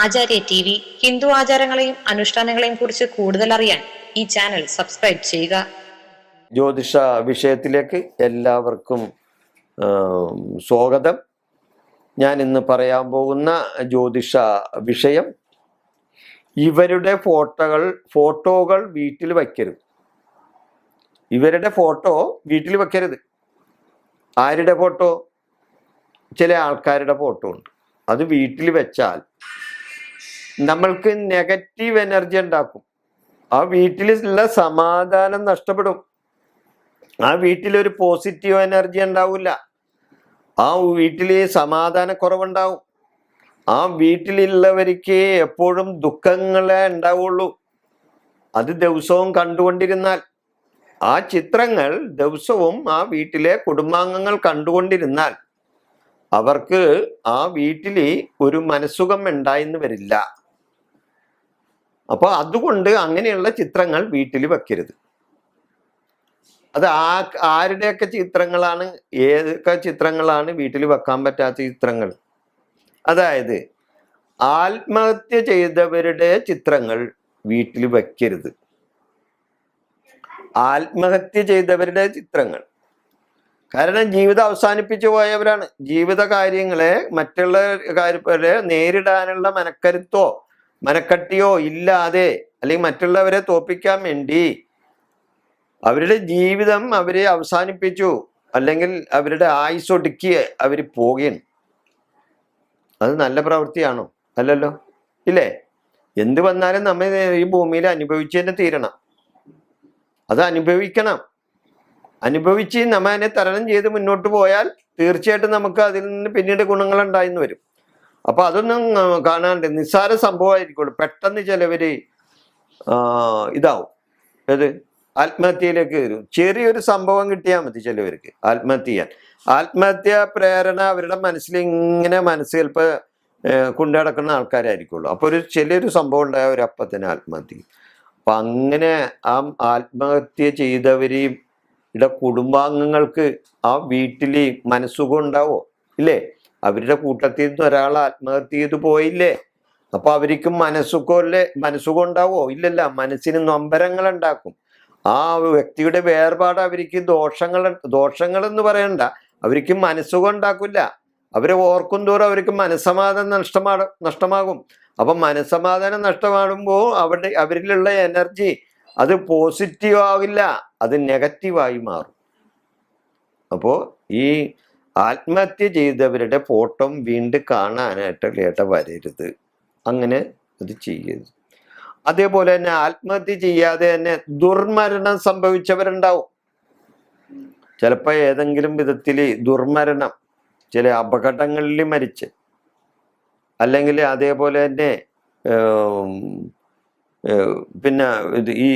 ആചാര്യ T V Hindu ആചാരങ്ങളെയും അനുഷ്ഠാനങ്ങളെയും കുറിച്ച് കൂടുതൽ അറിയാൻ ഈ ചാനൽ സബ്സ്ക്രൈബ് ചെയ്യുക. ജ്യോതിഷ വിഷയത്തിലേക്ക് എല്ലാവർക്കും സ്വാഗതം. ഞാൻ ഇന്ന് പറയാൻ പോകുന്ന ജ്യോതിഷ വിഷയം, ഇവരുടെ ഫോട്ടോകൾ വീട്ടിൽ വയ്ക്കരുത്. ഇവരുടെ ഫോട്ടോ വീട്ടിൽ വെക്കരുത്. ആരുടെ ഫോട്ടോ? ചില ആൾക്കാരുടെ ഫോട്ടോ ഉണ്ട്. അത് വീട്ടിൽ വെച്ചാൽ നമ്മൾക്ക് നെഗറ്റീവ് എനർജി ഉണ്ടാക്കും. ആ വീട്ടിലുള്ള സമാധാനം നഷ്ടപ്പെടും. ആ വീട്ടിലൊരു പോസിറ്റീവ് എനർജി ഉണ്ടാവില്ല. ആ വീട്ടിൽ സമാധാനക്കുറവുണ്ടാവും. ആ വീട്ടിലുള്ളവർക്ക് എപ്പോഴും ദുഃഖങ്ങളെ ഉണ്ടാവുള്ളൂ. അത് ദിവസവും കണ്ടുകൊണ്ടിരുന്നാൽ, ആ ചിത്രങ്ങൾ ദിവസവും ആ വീട്ടിലെ കുടുംബാംഗങ്ങൾ കണ്ടുകൊണ്ടിരുന്നാൽ അവർക്ക് ആ വീട്ടിൽ ഒരു മനസ്സുഖം ഉണ്ടായെന്ന് വരില്ല. അപ്പോൾ അതുകൊണ്ട് അങ്ങനെയുള്ള ചിത്രങ്ങൾ വീട്ടിൽ വെക്കരുത്. അത് ആരുടെയൊക്കെ ചിത്രങ്ങളാണ്, ഏതൊക്കെ ചിത്രങ്ങളാണ് വീട്ടിൽ വെക്കാൻ പറ്റാത്ത ചിത്രങ്ങൾ? അതായത് ആത്മഹത്യ ചെയ്തവരുടെ ചിത്രങ്ങൾ വീട്ടിൽ വെക്കരുത്. ആത്മഹത്യ ചെയ്തവരുടെ ചിത്രങ്ങൾ, കാരണം ജീവിതം അവസാനിപ്പിച്ചു പോയവരാണ്. ജീവിത കാര്യങ്ങളെ, മറ്റുള്ള കാര്യങ്ങളെ നേരിടാനുള്ള മനക്കട്ടിയോ ഇല്ലാതെ, അല്ലെങ്കിൽ മറ്റുള്ളവരെ തോൽപ്പിക്കാൻ വേണ്ടി അവരുടെ ജീവിതം അവരെ അവസാനിപ്പിച്ചു, അല്ലെങ്കിൽ അവരുടെ ആയുസ് ഒടുക്കി അവർ പോകുകയാണ്. അത് നല്ല പ്രവൃത്തിയാണോ? അല്ലല്ലോ, ഇല്ലേ? എന്ത് വന്നാലും നമ്മൾ ഈ ഭൂമിയിൽ അനുഭവിച്ചു തന്നെ തീരണം. അത് അനുഭവിച്ച് നമ്മ അതിനെ തരണം ചെയ്ത് മുന്നോട്ട് പോയാൽ തീർച്ചയായിട്ടും നമുക്ക് അതിൽ നിന്ന് പിന്നീട് ഗുണങ്ങൾ ഉണ്ടായിന്ന് വരും. അപ്പൊ അതൊന്നും കാണാണ്ട് നിസ്സാര സംഭവമായിരിക്കുള്ളൂ. പെട്ടെന്ന് ചിലവര് ഇതാവും, ഏത് ആത്മഹത്യയിലേക്ക് വരും. ചെറിയൊരു സംഭവം കിട്ടിയാൽ മതി ചിലവർക്ക് ആത്മഹത്യ ചെയ്യാൻ. ആത്മഹത്യ പ്രേരണ അവരുടെ മനസ്സിൽ ഇങ്ങനെ ചിലപ്പോ കൊണ്ടുനടക്കുന്ന ആൾക്കാരായിരിക്കുള്ളൂ. അപ്പൊ ചെറിയൊരു സംഭവം ഉണ്ടായ ഒരു അപ്പം തന്നെ ആത്മഹത്യ. അപ്പൊ അങ്ങനെ ആ ആത്മഹത്യ ചെയ്തവരെയും കുടുംബാംഗങ്ങൾക്ക് ആ വീട്ടില് മനസ്സുഖം ഉണ്ടാവോ? ഇല്ലേ? അവരുടെ കൂട്ടത്തിൽ നിന്ന് ഒരാൾ ആത്മഹത്യ ചെയ്തു പോയില്ലേ? അപ്പൊ അവർക്കും മനസ്സുഖം ഉണ്ടാവോ? ഇല്ലല്ല. മനസ്സിന് നൊമ്പരങ്ങൾ ഉണ്ടാക്കും. ആ വ്യക്തിയുടെ വേർപാട് അവർക്ക് ദോഷങ്ങൾ എന്ന് പറയണ്ട, അവർക്ക് മനസ്സുഖം ഉണ്ടാക്കില്ല. അവരെ ഓർക്കും തോറും അവർക്ക് മനസ്സമാധാനം നഷ്ടമാകും. അപ്പൊ മനസ്സമാധാനം നഷ്ടമാകുമ്പോൾ അവരിലുള്ള എനർജി അത് പോസിറ്റീവ് ആവില്ല, അത് നെഗറ്റീവായി മാറും. അപ്പോ ഈ ആത്മഹത്യ ചെയ്തവരുടെ ഫോട്ടോ വീണ്ടും കാണാനായിട്ട് വരരുത്. അങ്ങനെ അത് ചെയ്യരുത്. അതേപോലെ തന്നെ ആത്മഹത്യ ചെയ്യാതെ തന്നെ ദുർമരണം സംഭവിച്ചവരുണ്ടാവും. ചിലപ്പോൾ ഏതെങ്കിലും വിധത്തിൽ ദുർമരണം, ചില അപകടങ്ങളിൽ മരിച്ച്, അല്ലെങ്കിൽ അതേപോലെ തന്നെ പിന്നെ ഈ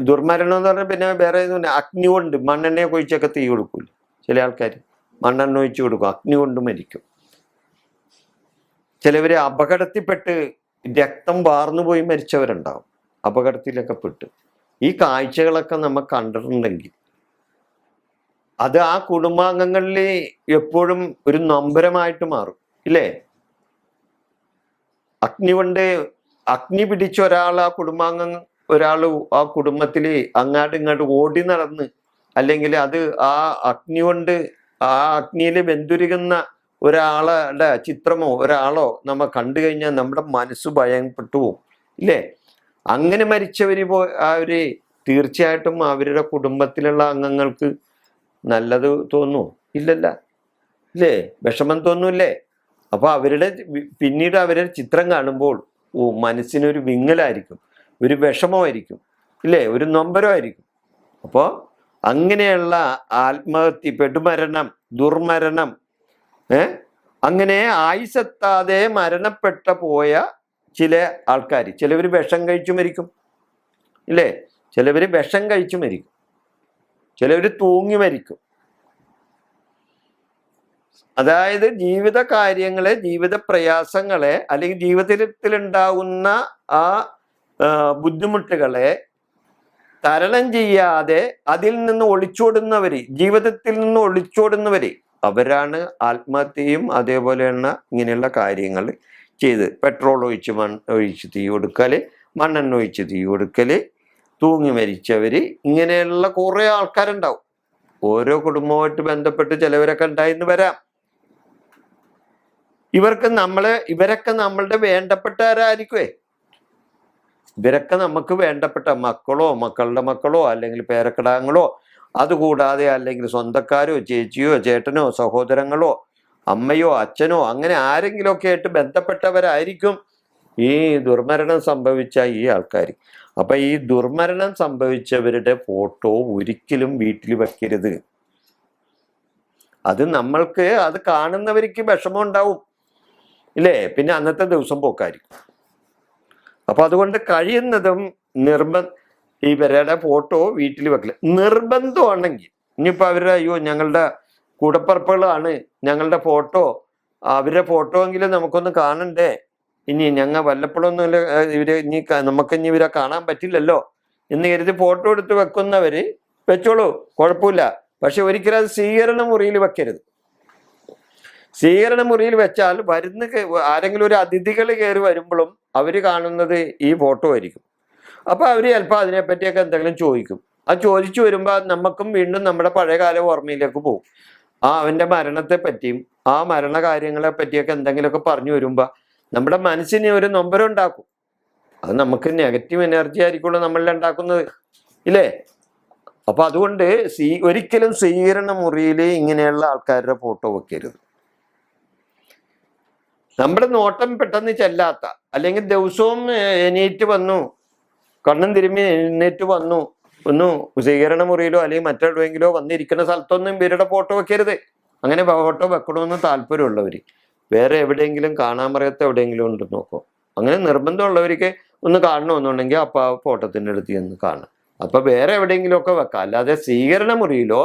ദുർമരണം എന്ന് പറഞ്ഞാൽ പിന്നെ വേറെ അഗ്നി കൊണ്ട് മണ്ണെണ്ണയെ കൊഴിച്ചൊക്കെ തീ കൊടുക്കൂല. ചില ആൾക്കാർ മണ്ണെണ്ണ ഒഴിച്ച് കൊടുക്കും, അഗ്നി കൊണ്ട് മരിക്കും. ചിലവര് അപകടത്തിൽപ്പെട്ട് രക്തം വാർന്നു പോയി മരിച്ചവരുണ്ടാവും, അപകടത്തിലൊക്കെ പെട്ട്. ഈ കാഴ്ചകളൊക്കെ നമ്മൾ കണ്ടിട്ടുണ്ടെങ്കിൽ അത് ആ കുടുംബാംഗങ്ങളിൽ എപ്പോഴും ഒരു നൊമ്പരമായിട്ട് മാറും, ഇല്ലേ? അഗ്നി പിടിച്ച ഒരാൾ ആ കുടുംബത്തിൽ അങ്ങാട്ടും ഇങ്ങോട്ടും ഓടി നടന്ന്, അല്ലെങ്കിൽ അത് ആ അഗ്നിയിൽ വെന്തുരുകുന്ന ഒരാളുടെ ചിത്രമോ ഒരാളോ നമ്മ കണ്ടു കഴിഞ്ഞാൽ നമ്മുടെ മനസ്സ് ഭയപ്പെട്ടു പോകും, ഇല്ലേ? അങ്ങനെ മരിച്ചവര് അവര് തീർച്ചയായിട്ടും അവരുടെ കുടുംബത്തിലുള്ള അംഗങ്ങൾക്ക് നല്ലത് തോന്നുമോ? ഇല്ലല്ല, ഇല്ലേ? വിഷമം തോന്നൂല്ലേ? അപ്പൊ പിന്നീട് അവരുടെ ചിത്രം കാണുമ്പോൾ മനസ്സിനൊരു വിങ്ങലായിരിക്കും, ഒരു വിഷമമായിരിക്കും, ഇല്ലേ? ഒരു നൊമ്പരമായിരിക്കും. അപ്പോൾ അങ്ങനെയുള്ള ആത്മഹത്യ, പെടുമരണം, ദുർമരണം, അങ്ങനെ ആയുസെത്താതെ മരണപ്പെട്ട പോയ ചില ആൾക്കാർ, ചിലവർ വിഷം കഴിച്ചു മരിക്കും, ഇല്ലേ? ചിലവർ വിഷം കഴിച്ചു മരിക്കും, ചിലവർ തൂങ്ങി മരിക്കും. അതായത് ജീവിത കാര്യങ്ങളെ, ജീവിത പ്രയാസങ്ങളെ, അല്ലെങ്കിൽ ജീവിതത്തിലുണ്ടാകുന്ന ആ ബുദ്ധിമുട്ടുകളെ തരണം ചെയ്യാതെ അതിൽ നിന്ന് ജീവിതത്തിൽ നിന്ന് ഒളിച്ചോടുന്നവര് അവരാണ് ആത്മഹത്യയും അതേപോലെയുള്ള ഇങ്ങനെയുള്ള കാര്യങ്ങൾ ചെയ്ത് പെട്രോൾ ഒഴിച്ച് തീ കൊടുക്കല്, മണ്ണെണ്ണ ഒഴിച്ച് തീ കൊടുക്കല്, തൂങ്ങി മരിച്ചവര്, ഇങ്ങനെയുള്ള കുറെ ആൾക്കാരുണ്ടാവും. ഓരോ കുടുംബവുമായിട്ട് ബന്ധപ്പെട്ട് ചിലവരൊക്കെ ഉണ്ടായിന്ന് വരാം. ഇവരൊക്കെ നമ്മളുടെ വേണ്ടപ്പെട്ടവരായിരിക്കുവേ. ഇവരൊക്കെ നമുക്ക് വേണ്ടപ്പെട്ട മക്കളോ മക്കളുടെ മക്കളോ അല്ലെങ്കിൽ പേരക്കിടാങ്ങളോ, അതുകൂടാതെ അല്ലെങ്കിൽ സ്വന്തക്കാരോ ചേച്ചിയോ ചേട്ടനോ സഹോദരങ്ങളോ അമ്മയോ അച്ഛനോ അങ്ങനെ ആരെങ്കിലുമൊക്കെ ആയിട്ട് ബന്ധപ്പെട്ടവരായിരിക്കും ഈ ദുർമരണം സംഭവിച്ച ഈ ആൾക്കാർ. അപ്പൊ ഈ ദുർമരണം സംഭവിച്ചവരുടെ ഫോട്ടോ ഒരിക്കലും വീട്ടിൽ വെക്കരുത്. അത് നമ്മൾക്ക് അത് കാണുന്നവർക്ക് വിഷമം ഉണ്ടാവും ഇല്ലേ, പിന്നെ അന്നത്തെ ദിവസം പോക്കായിരിക്കും. അപ്പൊ അതുകൊണ്ട് കഴിയുന്നതും ഇവരുടെ ഫോട്ടോ വീട്ടിൽ വെക്കില്ല. നിർബന്ധമാണെങ്കിൽ ഇനിയിപ്പോ അവരുടെ ഞങ്ങളുടെ കൂടപ്പറപ്പുകളാണ്, ഞങ്ങളുടെ ഫോട്ടോ അവരുടെ ഫോട്ടോ എങ്കിലും നമുക്കൊന്ന് കാണണ്ടേ, ഇനി ഞങ്ങൾ വല്ലപ്പോഴൊന്നും നമുക്കിനി ഇവരെ കാണാൻ പറ്റില്ലല്ലോ എന്ന് കരുതി ഫോട്ടോ എടുത്ത് വെക്കുന്നവര് വെച്ചോളൂ, കുഴപ്പമില്ല. പക്ഷെ ഒരിക്കലും അത് സ്വീകരണ മുറിയിൽ വെക്കരുത്. സ്വീകരണ മുറിയിൽ വെച്ചാൽ ആരെങ്കിലും ഒരു അതിഥികൾ കയറി വരുമ്പോഴും അവര് കാണുന്നത് ഈ ഫോട്ടോ ആയിരിക്കും. അപ്പൊ അവര് ചിലപ്പോൾ അതിനെപ്പറ്റിയൊക്കെ എന്തെങ്കിലും ചോദിക്കും. ആ ചോദിച്ചു വരുമ്പോ നമുക്കും വീണ്ടും നമ്മുടെ പഴയകാല ഓർമ്മയിലേക്ക് പോകും. അവന്റെ മരണത്തെ പറ്റിയും ആ മരണ കാര്യങ്ങളെ പറ്റിയൊക്കെ എന്തെങ്കിലുമൊക്കെ പറഞ്ഞു വരുമ്പോ നമ്മുടെ മനസ്സിന് ഒരു നൊമ്പരം ഉണ്ടാക്കും. അത് നമുക്ക് നെഗറ്റീവ് എനർജി ആയിരിക്കുള്ളൂ നമ്മളിൽ ഉണ്ടാക്കുന്നത് ഇല്ലേ. അപ്പൊ അതുകൊണ്ട് ഒരിക്കലും സ്വീകരണ മുറിയിൽ ഇങ്ങനെയുള്ള ആൾക്കാരുടെ ഫോട്ടോ വെക്കരുത്. നമ്മുടെ നോട്ടം പെട്ടെന്ന് ചെല്ലാത്ത, അല്ലെങ്കിൽ ദിവസവും എണീറ്റ് വന്നു കണ്ണും തിരുമ്മി എഴുന്നേറ്റ് വന്നു ഒന്ന് സ്വീകരണ മുറിയിലോ അല്ലെങ്കിൽ മറ്റെവിടെയെങ്കിലോ വന്നിരിക്കുന്ന സ്ഥലത്തൊന്നും ഇവരുടെ ഫോട്ടോ വെക്കരുത്. അങ്ങനെ ഫോട്ടോ വെക്കണമെന്ന് താല്പര്യമുള്ളവര് വേറെ എവിടെയെങ്കിലും കാണാൻ പറയാത്ത എവിടെയെങ്കിലും ഉണ്ടെന്ന് നോക്കും. അങ്ങനെ നിർബന്ധമുള്ളവർക്ക് ഒന്ന് കാണണമെന്നുണ്ടെങ്കിൽ അപ്പൊ ആ ഫോട്ടോത്തിന്റെ അടുത്ത് ചെന്ന് കാണാം. അപ്പൊ വേറെ എവിടെയെങ്കിലുമൊക്കെ വെക്കാം. അല്ലാതെ സ്വീകരണ മുറിയിലോ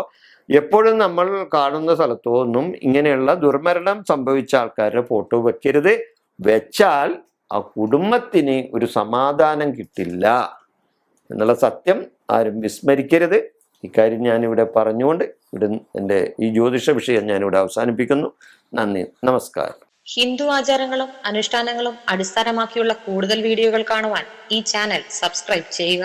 എപ്പോഴും നമ്മൾ കാണുന്ന സ്ഥലത്തോ ഒന്നും ഇങ്ങനെയുള്ള ദുർമരണം സംഭവിച്ച ആൾക്കാരുടെ ഫോട്ടോ വെക്കരുത്. വെച്ചാൽ ആ കുടുംബത്തിന് ഒരു സമാധാനം കിട്ടില്ല എന്നുള്ള സത്യം ആരും വിസ്മരിക്കരുത്. ഇക്കാര്യം ഞാനിവിടെ പറഞ്ഞുകൊണ്ട് എൻ്റെ ഈ ജ്യോതിഷ വിഷയം ഞാനിവിടെ അവസാനിപ്പിക്കുന്നു. നന്ദി, നമസ്കാരം. ഹിന്ദു ആചാരങ്ങളും അനുഷ്ഠാനങ്ങളും അടിസ്ഥാനമാക്കിയുള്ള കൂടുതൽ വീഡിയോകൾ കാണുവാൻ ഈ ചാനൽ സബ്സ്ക്രൈബ് ചെയ്യുക.